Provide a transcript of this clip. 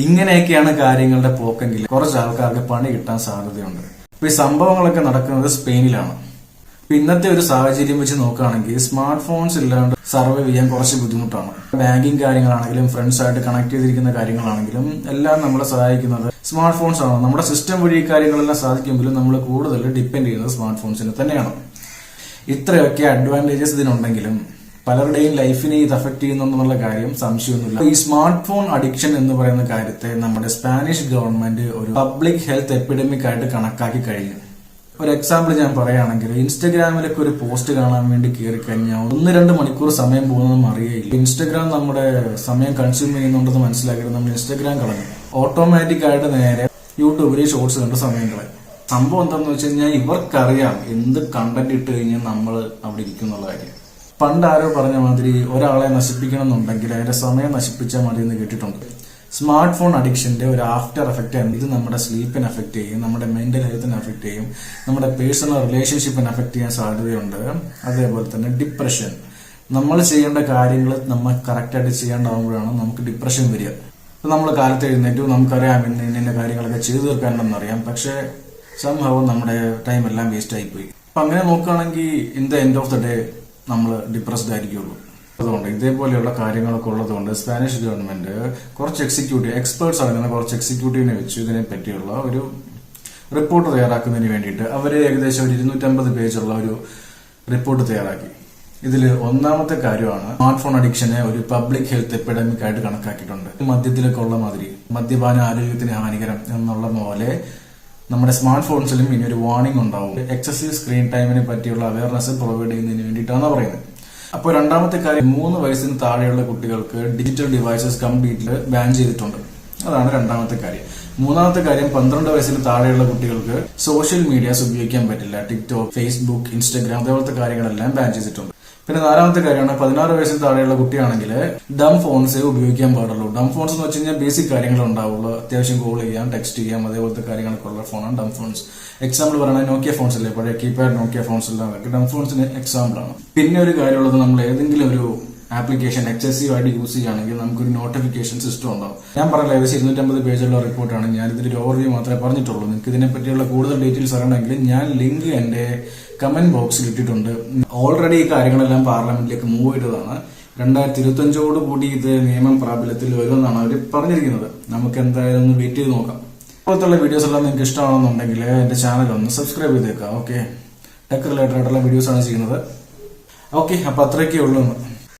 ഇങ്ങനെയൊക്കെയാണ് കാര്യങ്ങളുടെ പോക്കെങ്കിൽ കുറച്ച് ആൾക്കാർക്ക് പണി കിട്ടാൻ സാധ്യതയുണ്ട്. ഇപ്പൊ ഈ സംഭവങ്ങളൊക്കെ നടക്കുന്നത് സ്പെയിനിലാണ്. ഇന്നത്തെ ഒരു സാഹചര്യം വെച്ച് നോക്കുകയാണെങ്കിൽ സ്മാർട്ട് ഫോൺസ് ഇല്ലാണ്ട് സർവൈവ് ചെയ്യാൻ കുറച്ച് ബുദ്ധിമുട്ടാണ്. ബാങ്കിങ് കാര്യങ്ങളാണെങ്കിലും ഫ്രണ്ട്സ് ആയിട്ട് കണക്ട് ചെയ്തിരിക്കുന്ന കാര്യങ്ങളാണെങ്കിലും എല്ലാം നമ്മളെ സഹായിക്കുന്നത് സ്മാർട്ട് ഫോൺസ് ആണ്. നമ്മുടെ സിസ്റ്റം വഴി ഈ കാര്യങ്ങളെല്ലാം സാധിക്കുമെങ്കിലും നമ്മൾ കൂടുതൽ ഡിപ്പെൻഡ് ചെയ്യുന്നത് സ്മാർട്ട് ഫോൺസിനെ തന്നെയാണ്. ഇത്രയൊക്കെ അഡ്വാൻറ്റേജസ് ഇതിനുണ്ടെങ്കിലും പലരുടെയും ലൈഫിനെ ഇത് അഫക്ട് ചെയ്യുന്നുള്ള കാര്യം സംശയമൊന്നുമില്ല. ഈ സ്മാർട്ട് ഫോൺ അഡിക്ഷൻ എന്ന് പറയുന്ന കാര്യത്തെ നമ്മുടെ സ്പാനിഷ് ഗവൺമെന്റ് ഒരു പബ്ലിക് ഹെൽത്ത് എപ്പിഡമിക് ആയിട്ട് കണക്കാക്കി കഴിഞ്ഞു. ഒരു എക്സാമ്പിൾ ഞാൻ പറയുകയാണെങ്കിൽ ഇൻസ്റ്റഗ്രാമിലൊക്കെ ഒരു പോസ്റ്റ് കാണാൻ വേണ്ടി കയറി കഴിഞ്ഞാൽ 1-2 മണിക്കൂർ സമയം പോകുന്നതും അറിയയില്ല. ഇൻസ്റ്റഗ്രാം നമ്മുടെ സമയം കൺസ്യൂം ചെയ്യുന്നുണ്ടെന്ന് മനസ്സിലാക്കിയിട്ട് നമ്മൾ ഇൻസ്റ്റഗ്രാം കളഞ്ഞു ഓട്ടോമാറ്റിക് ആയിട്ട് നേരെ യൂട്യൂബിൽ ഷോർട്സ് കണ്ട് സമയം കളയും. സംഭവം എന്താണെന്ന് വെച്ച് കഴിഞ്ഞാൽ ഇവർക്കറിയാം എന്ത് കണ്ടന്റ് ഇട്ട് കഴിഞ്ഞാൽ നമ്മൾ അവിടെ ഇരിക്കുന്നുള്ള കാര്യം. പണ്ട് ആരോ പറഞ്ഞ മാതിരി ഒരാളെ നശിപ്പിക്കണം എന്നുണ്ടെങ്കിൽ അതിന്റെ സമയം നശിപ്പിച്ചാൽ മതി എന്ന് കേട്ടിട്ടുണ്ട്. സ്മാർട്ട് ഫോൺ അഡിക്ഷന്റെ ഒരു ആഫ്റ്റർ എഫക്റ്റ് ആണ് ഇത്. നമ്മുടെ സ്ലീപ്പിനെ അഫക്ട് ചെയ്യും, നമ്മുടെ മെന്റൽ ഹെൽത്തിനെ അഫക്ട് ചെയ്യും, നമ്മുടെ പേഴ്സണൽ റിലേഷൻഷിപ്പിനെ അഫക്ട് ചെയ്യാൻ സാധ്യതയുണ്ട്. അതേപോലെ തന്നെ ഡിപ്രഷൻ. നമ്മൾ ചെയ്യേണ്ട കാര്യങ്ങൾ നമ്മൾ കറക്റ്റായിട്ട് ചെയ്യാണ്ടാവുമ്പോഴാണ് നമുക്ക് ഡിപ്രഷൻ വരിക. ഇപ്പൊ നമ്മൾ കാലത്ത് എഴുന്നേറ്റു നമുക്കറിയാം ഇന്ന കാര്യങ്ങളൊക്കെ ചെയ്തു തീർക്കാനുണ്ടെന്നറിയാം, പക്ഷെ സംഭവം നമ്മുടെ ടൈം എല്ലാം വേസ്റ്റ് ആയിപ്പോയി. അപ്പൊ അങ്ങനെ നോക്കുകയാണെങ്കിൽ in the end of the day നമ്മൾ ഡിപ്രസ്ഡ് ആയിരിക്കുള്ളൂ. അതുകൊണ്ട് ഇതേപോലെയുള്ള കാര്യങ്ങളൊക്കെ ഉള്ളതുകൊണ്ട് സ്പാനിഷ് ഗവൺമെന്റ് കുറച്ച് എക്സ്പേർട്സ് അടങ്ങുന്ന കുറച്ച് എക്സിക്യൂട്ടീവിനെ വെച്ച് ഇതിനെ പറ്റിയുള്ള ഒരു റിപ്പോർട്ട് തയ്യാറാക്കുന്നതിന് വേണ്ടിയിട്ട് അവര് ഏകദേശം ഒരു 250 പേജുള്ള ഒരു റിപ്പോർട്ട് തയ്യാറാക്കി. ഇതിൽ ഒന്നാമത്തെ കാര്യമാണ് സ്മാർട്ട് ഫോൺ അഡിക്ഷനെ ഒരു പബ്ലിക് ഹെൽത്ത് എപ്പിഡമിക് ആയിട്ട് കണക്കാക്കിയിട്ടുണ്ട്. മദ്യത്തിലൊക്കെ ഉള്ള മാതിരി മദ്യപാന ആരോഗ്യത്തിന് ഹാനികരം എന്നുള്ള പോലെ നമ്മുടെ സ്മാർട്ട് ഫോൺസിലും ഇനി ഒരു വാർണിംഗ് ഉണ്ടാവും. എക്സസീവ് സ്ക്രീൻ ടൈമിനെ പറ്റിയുള്ള അവയർനെസ് പ്രൊവൈഡ് ചെയ്യുന്നതിന് വേണ്ടിയിട്ടാണ് പറയുന്നത്. അപ്പോൾ രണ്ടാമത്തെ കാര്യം 3 വയസ്സിന് താഴെയുള്ള കുട്ടികൾക്ക് ഡിജിറ്റൽ ഡിവൈസസ് കംപ്ലീറ്റ്ലി ബാൻ ചെയ്തിട്ടുണ്ട്. അതാണ് രണ്ടാമത്തെ കാര്യം. മൂന്നാമത്തെ കാര്യം 12 വയസ്സിന് താഴെയുള്ള കുട്ടികൾക്ക് സോഷ്യൽ മീഡിയാസ് ഉപയോഗിക്കാൻ പറ്റില്ല. ടിക്ടോക്ക്, ഫേസ്ബുക്ക്, ഇൻസ്റ്റഗ്രാം അതേപോലത്തെ കാര്യങ്ങളെല്ലാം ബാൻ ചെയ്തിട്ടുണ്ട്. പിന്നെ 4ാമത്തെ കാര്യമാണ് 16 വയസ്സിന് താഴെയുള്ള കുട്ടിയാണെങ്കിൽ ഡം ഫോൺസേ ഉപയോഗിക്കാൻ പാടുള്ളൂ. ഡം ഫോൺസ് എന്ന് വെച്ച് കഴിഞ്ഞാൽ ബേസിക് കാര്യങ്ങൾ ഉണ്ടാവുള്ളൂ. അത്യാവശ്യം കോൾ ചെയ്യാം, ടെക്സ്റ്റ് ചെയ്യാം, അതേപോലത്തെ കാര്യങ്ങളൊക്കെ ഉള്ള ഫോണാണ് ഡം ഫോൺസ്. എക്സാമ്പിൾ പറയുന്നത് നോക്കിയ ഫോൺസ് അല്ലേ, പഴയ കീപാഡ് നോക്കിയ ഫോൺസ് എല്ലാം ഡം ഫോൺസിന് എക്സാമ്പിൾ ആണ്. പിന്നെ ഒരു കാര്യമുള്ളത് നമ്മൾ ഏതെങ്കിലും ഒരു ആപ്ലിക്കേഷൻ എക്സസീവ് ആയിട്ട് യൂസ് ചെയ്യുകയാണെങ്കിൽ നമുക്കൊരു നോട്ടിഫിക്കേഷൻ സിസ്റ്റം ഉണ്ടാവും. ഞാൻ പറഞ്ഞ ഏകദേശം 250 പേജുള്ള റിപ്പോർട്ടാണ്. ഞാൻ ഇതിന്റെ ഓവർവ്യൂ മാത്രമേ പറഞ്ഞിട്ടുള്ളൂ. നിങ്ങൾക്ക് ഇതിനെ പറ്റിയുള്ള കൂടുതൽ ഡീറ്റെയിൽസ് അറിയണമെങ്കിൽ ഞാൻ ലിങ്ക് എന്റെ കമന്റ് ബോക്സിൽ ഇട്ടിട്ടുണ്ട്. ഓൾറെഡി ഈ കാര്യങ്ങളെല്ലാം പാർലമെന്റിലേക്ക് മൂവ് ചെയ്തതാണ്. 2025 കൂടി ഇത് നിയമം പ്രാബല്യത്തിൽ വരുമെന്നാണ് അവർ പറഞ്ഞിരിക്കുന്നത്. നമുക്ക് എന്തായാലും ഒന്ന് വെയിറ്റ് ചെയ്ത് നോക്കാം. ഇപ്പോഴത്തുള്ള വീഡിയോസ് എല്ലാം നിങ്ങൾക്ക് ഇഷ്ടമാണെന്നുണ്ടെങ്കിൽ എന്റെ ചാനൽ ഒന്ന് സബ്സ്ക്രൈബ് ചെയ്തേക്കാം. ഓക്കെ, ടെക് റിലേറ്റഡ് ആയിട്ടുള്ള വീഡിയോസ് ആണ് ചെയ്യുന്നത്. ഓക്കെ, അപ്പൊ അത്രയൊക്കെ ഉള്ളൂ.